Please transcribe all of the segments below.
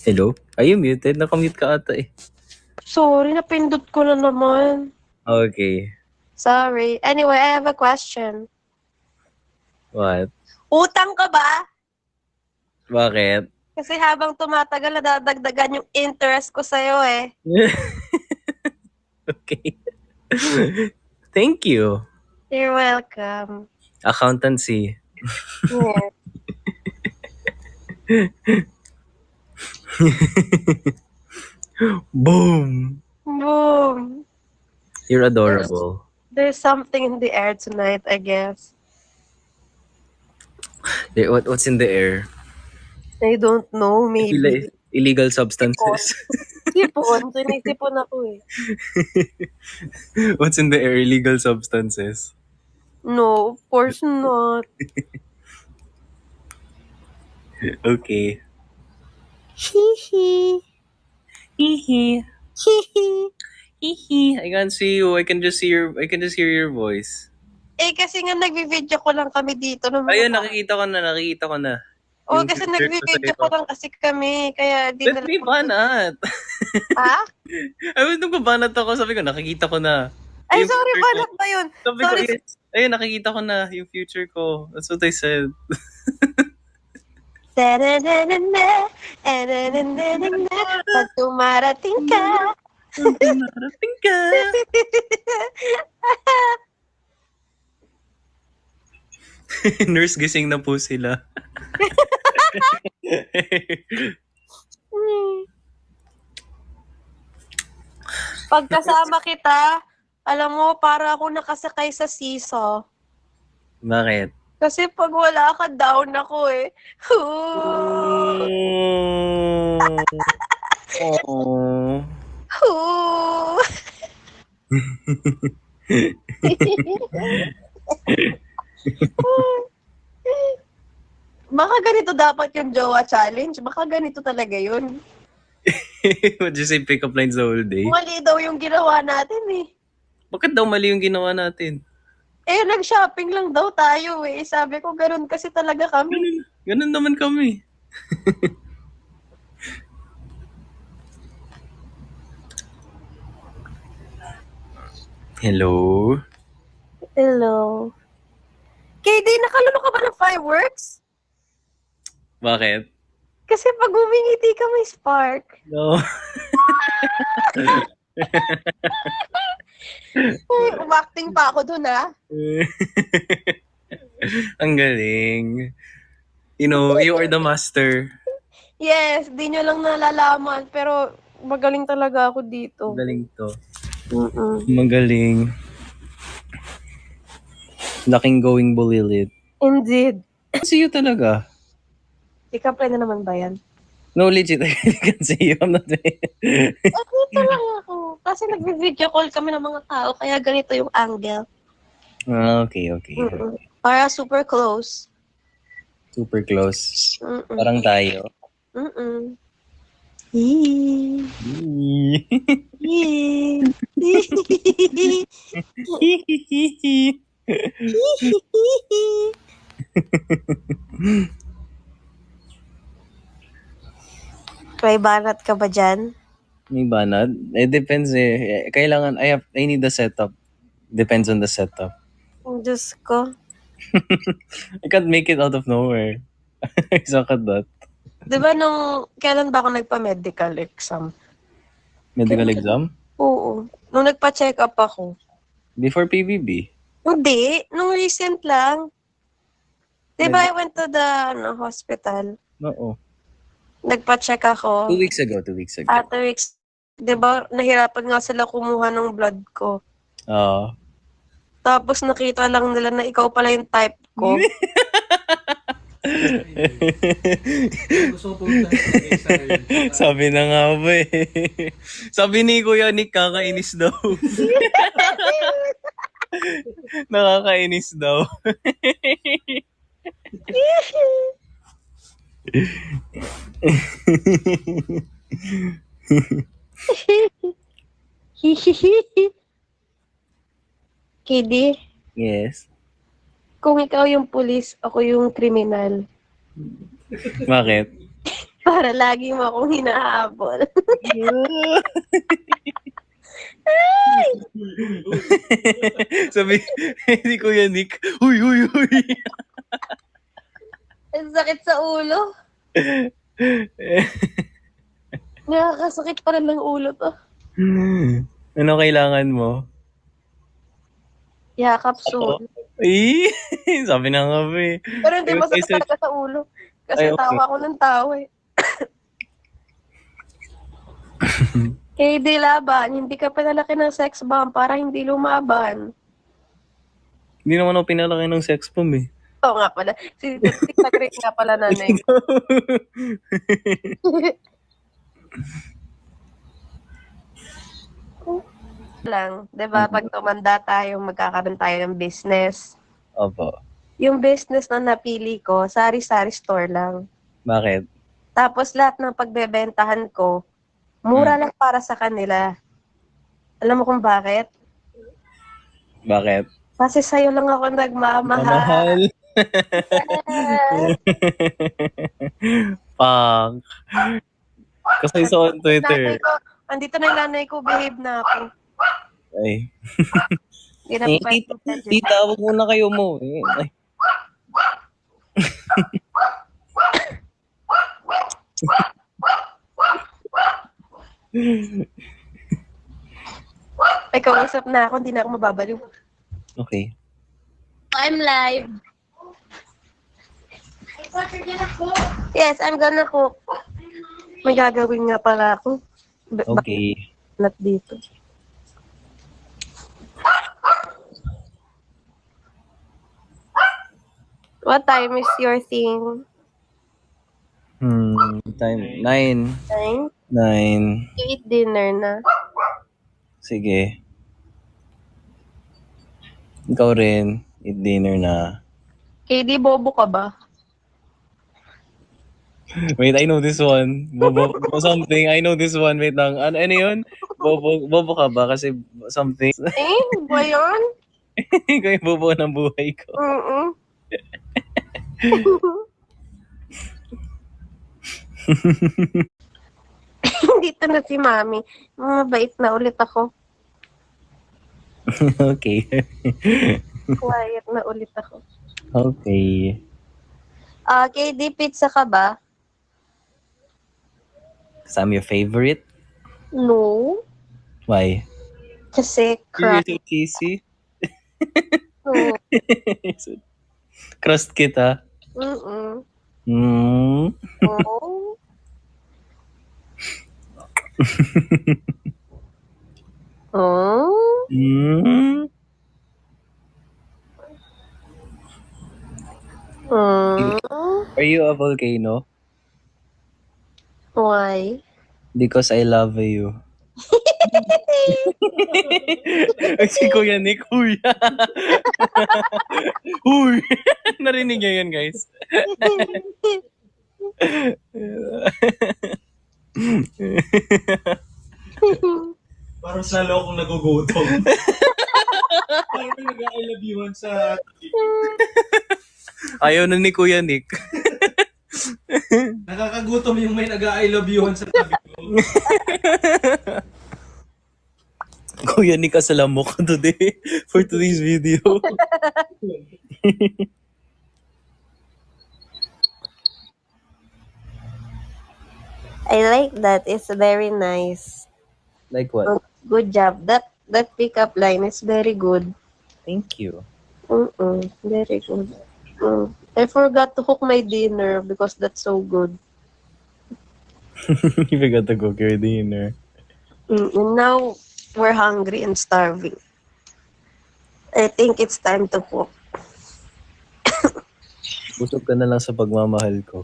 Hello? Are you muted? Nakamute ka ata eh. Sorry, napindot ko na naman. Okay. Sorry. Anyway, I have a question. What? Utang ka ba? Bakit? Kasi habang tumatagal, nadadagdagan yung interest ko sa'yo eh. Okay. Thank you. You're welcome. Accountancy. Yeah. Boom! Boom. You're adorable. There's something in the air tonight, I guess. What's in the air? I don't know, I feel like maybe. illegal Sipon. substances. Sipon. Sinisipon ako eh. What's in the air? Illegal substances. No, of course not. Okay. Hihi. Hihi. Hihi. Hihi. I can't see you. I can just hear your voice. Eh, kasi nga nagvi-video ko lang kami dito. Ng mga Ayun, tao. nakikita ko na. Oo, Yung kasi picture ko nagvi-video sa'yo. ko lang kasi kami. Kaya di Ba't na may banat? Ha? Ay, nung kabanat ako, sabi ko, nakikita ko na. Ay, Yung sorry, future ko. banat ba yun? Sabi ko, Sorry. yes. Ayun, nakikita ko na yung future ko. That's what I said. Pag tumarating ka. Narating ka. Nurse, gising na po sila. Pagkasama kita, alam mo, para ako nakasakay sa seesaw. Bakit? Kasi pag wala ka, down ako eh. Oh. Baka ganito dapat yung Jowa Challenge. Baka ganito talaga yun. Would you say pick up lines the whole day? Mali daw yung ginawa natin eh. Bakit daw mali yung ginawa natin? Eh, nag-shopping lang daw tayo eh. Sabi ko, ganun kasi talaga kami. Ganun naman kami. Hello? Hello. KD, nakalulo ka ba ng fireworks? Bakit? Kasi pag umingiti ka, may spark. No. Umacting pa ako dun ah. Ang galing. You know, you are the master. Yes, di nyo lang nalalaman. Pero magaling talaga ako dito. Magaling to. Mm-mm. Magaling. Laking going bulilit. Indeed. See you talaga. Ika-play na naman ba yan? No, legit. I can see you. I'm not Dito lang ako. Kasi nag-video call kami ng mga tao. Kaya ganito yung angle. Okay. Mm-mm. Para super close. Super close. Mm-mm. Parang tayo. Mm-mm. Yee. Yee. May banat ka ba dyan? May banat? Depends eh. Kailangan, I need the setup. Depends on the setup. Diyos ko. I can't make it out of nowhere. Suck at that. Di ba kailan ba ako nagpa-medical exam? Medical exam? Oo. Nung nagpa-check up ako. Before PBB? Hindi. Nung recent lang. Di ba I went to the hospital? Oo. Nagpa-check ako. 2 weeks ago. 2 weeks ago. 2 weeks. Di ba nahirapan nga sila kumuha ng blood ko. Oo. Tapos nakita lang nila na ikaw pala yung type ko. Sabi na nga ba eh. Sabi ni Kuya Nick, kakainis daw. Nakakainis daw. Kidi, Yes. kung ikaw yung pulis, ako yung kriminal. Bakit? Para lagi mo akong hinahabol. Sabi, hindi Kuya Nick, huy, huy, huy. Ang sakit sa ulo. Nakakasakit pa rin ng ulo to. Ano kailangan mo? Yakap soon. Ay, sabi na nga ba eh. Pero hindi masakit Ay, talaga sa ulo. Ay, Kasi okay. tawa ko ng tawa eh. KD laban, hindi ka pinalaki ng sex bomb para hindi lumaban. Hindi naman ako pinalaki ng sex bomb eh. Oo nga pala. Si Great nga pala nanay. Lang, 'di ba? Pag tumanda tayo, magkakaroon tayo ng business. Opo. Yung business na napili ko, sari-sari store lang. Bakit? Tapos lahat ng pagbebentahan ko, mura lang para sa kanila. Alam mo kung bakit? Bakit? Kasi sa'yo lang ako nagmamahal. Mahal. Pang. Kasi sa on Twitter. Andito na yung nanay ko, behave na ako. Ay. Hindi na pa Tita, huwag muna kayo mo. Ay. May kausap na ako, hindi na ako mababaliw. Okay. I'm live. Yes, I'm gonna cook. May gagawin nga pala ako. Okay. Not dito. What time is your thing? Time 9. 9? 9. You eat dinner na. Sige. Ikaw rin. Eat dinner na. KD, bobo ka ba? Wait, I know this one. Bobo something. I know this one. Wait lang. Ano yun? Bobo ka ba? Kasi something. Ba yun? Ikaw yung bobo ng buhay ko. Dito na si Mami. Mabait na ulit ako. Okay. Quiet na ulit ako. Okay. KD, pizza ka ba? Because I'm your favorite? No. Why? Kasi You're crust. so cheesy? No. Crust kita? Oh. Oh. Are you a volcano? Why? Because I love you. Si Kuya Nick, huy. Huy. Narinig niyo yun, guys? Parang lalo akong nagugutom. Parang may nag-I love you sa... Ayaw na ni Kuya Nick. Nakakagutom yung may nag-I love you sa tabi ko. Kuya Nick, asalam mo ka today for today's video. I like that. It's very nice. Like what? Good job. That pickup line is very good. Thank you. Very good. I forgot to cook my dinner because that's so good. You forgot to cook your dinner. And now we're hungry and starving. I think it's time to cook. Busog ka na lang sa pagmamahal ko.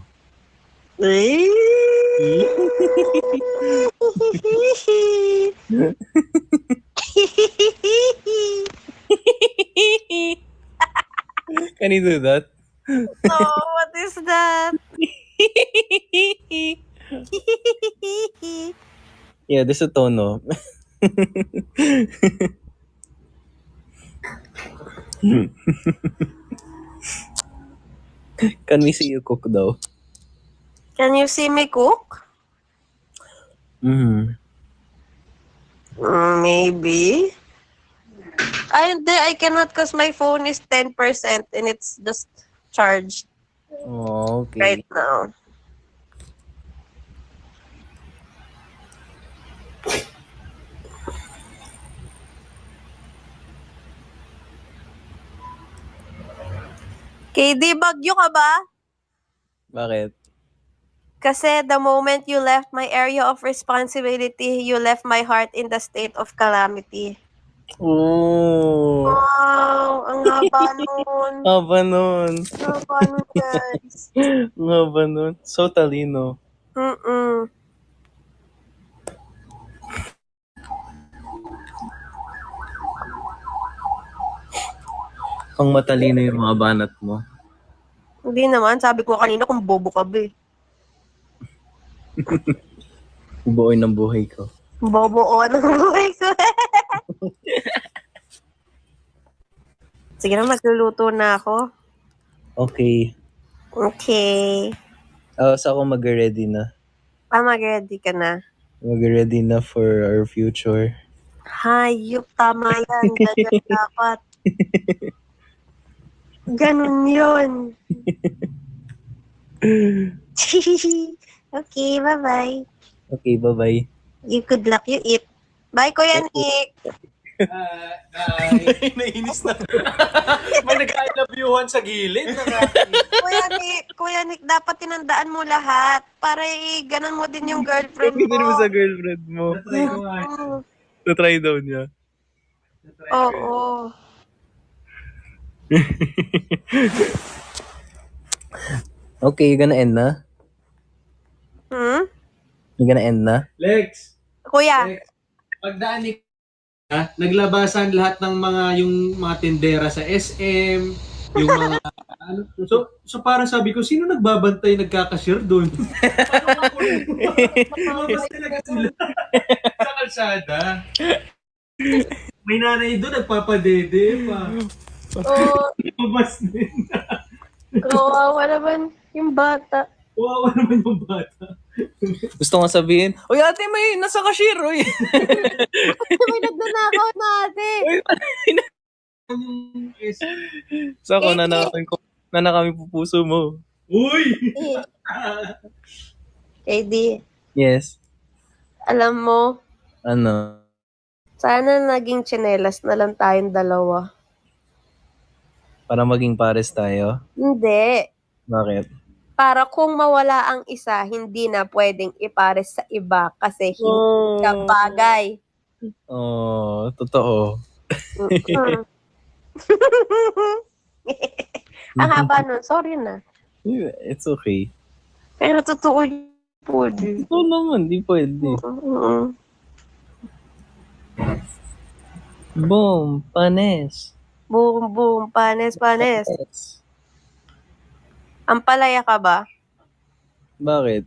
Can you do that? No, what is that? Yeah, this is a tono. Can we see you cook daw? Can you see me cook? Mm-hmm. Maybe. I cannot because my phone is 10% and it's just charged Oh, okay. right now. KD, bagyo ka ba? Bakit? Kasi the moment you left my area of responsibility, you left my heart in the state of calamity. Oh, Wow, ang haba nun. haba nun. Ang haba nun, guys. Ang haba nun. So talino. Mm-mm. Pang matalino yung mga banat mo. Hindi naman, sabi ko kanina kung bobo ka ba eh. Buoy ng buhay ko. Bobo o ng buhay ko. Sige na, magluluto na ako. Okay. Okay. So ako mag-ready na. Mag-ready ka na. Mag-ready na for our future. Hayop, tama yan. Ganyan dapat. Ganun yun. Okay, bye-bye. Okay, bye-bye. You good luck, you eat. Bye, Kuya Nick. Nainis na. May nag-I love you-han sa gilid. Kuya Nick, dapat tinandaan mo lahat para ganan mo din yung girlfriend Hindi mo mo. sa girlfriend mo. Natry ko nga. Na-try daw niya. Oo. Okay, you gonna end na? Hmm? You gonna end na? Lex, Kuya, pagdaan ni naglabasan lahat ng mga yung mga tindera sa SM, yung mga ano. So para sabi ko, sino nagbabantay nagkakashare doon? Lumabas talaga sila sa kalsada. May nanay doon nagpapadede pa. Lumabas din. kawawa naman yung bata. Wawa naman yung bata. Gusto ko sabihin, Uy ate, may nasa cashier, uy. May nagnanakaw na ate. Yung SM. So ako, nanakami po puso mo. Uy! KD, Yes. alam mo, Ano? sana naging tsinelas na lang tayong dalawa. Para maging pares tayo? Hindi. Bakit? Para kung mawala ang isa, hindi na pwedeng ipares sa iba kasi hindi ka bagay. Oh, totoo. Mm. Ang haba nun, sorry na. It's okay. Pero totoo yun po. Ito naman, di pwede. Boom, panes. Boom, boom, panes, panes. Ampalaya ka ba? Bakit?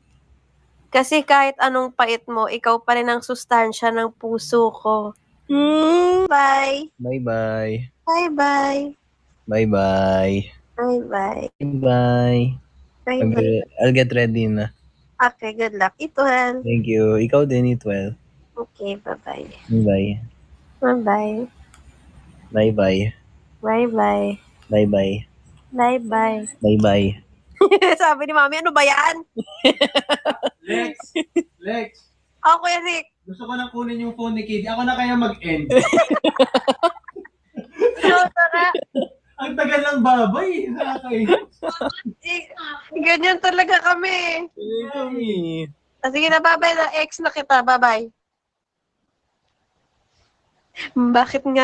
Kasi kahit anong pait mo, ikaw pa rin ang sustansya ng puso ko. Bye. Bye-bye. Bye-bye. Bye-bye. Bye-bye. Bye. Bye-bye. I'll get ready na. Okay, good luck. Ito, Han. Thank you. Ikaw din, eat well. Okay, bye-bye. Bye. Bye-bye. Bye-bye. Bye-bye. Bye-bye. Bye-bye. Bye-bye. Sabi ni Mami, ano ba yan? Lex, Oh, Kuya Nick. gusto ko na kunin yung phone ni Kitty. Ako na kaya mag-end. So, tara. Ang tagal ng babay. Ganyan talaga kami. Kami. Sige na, bye-bye na. Ex na kita. Bye-bye. Bakit nga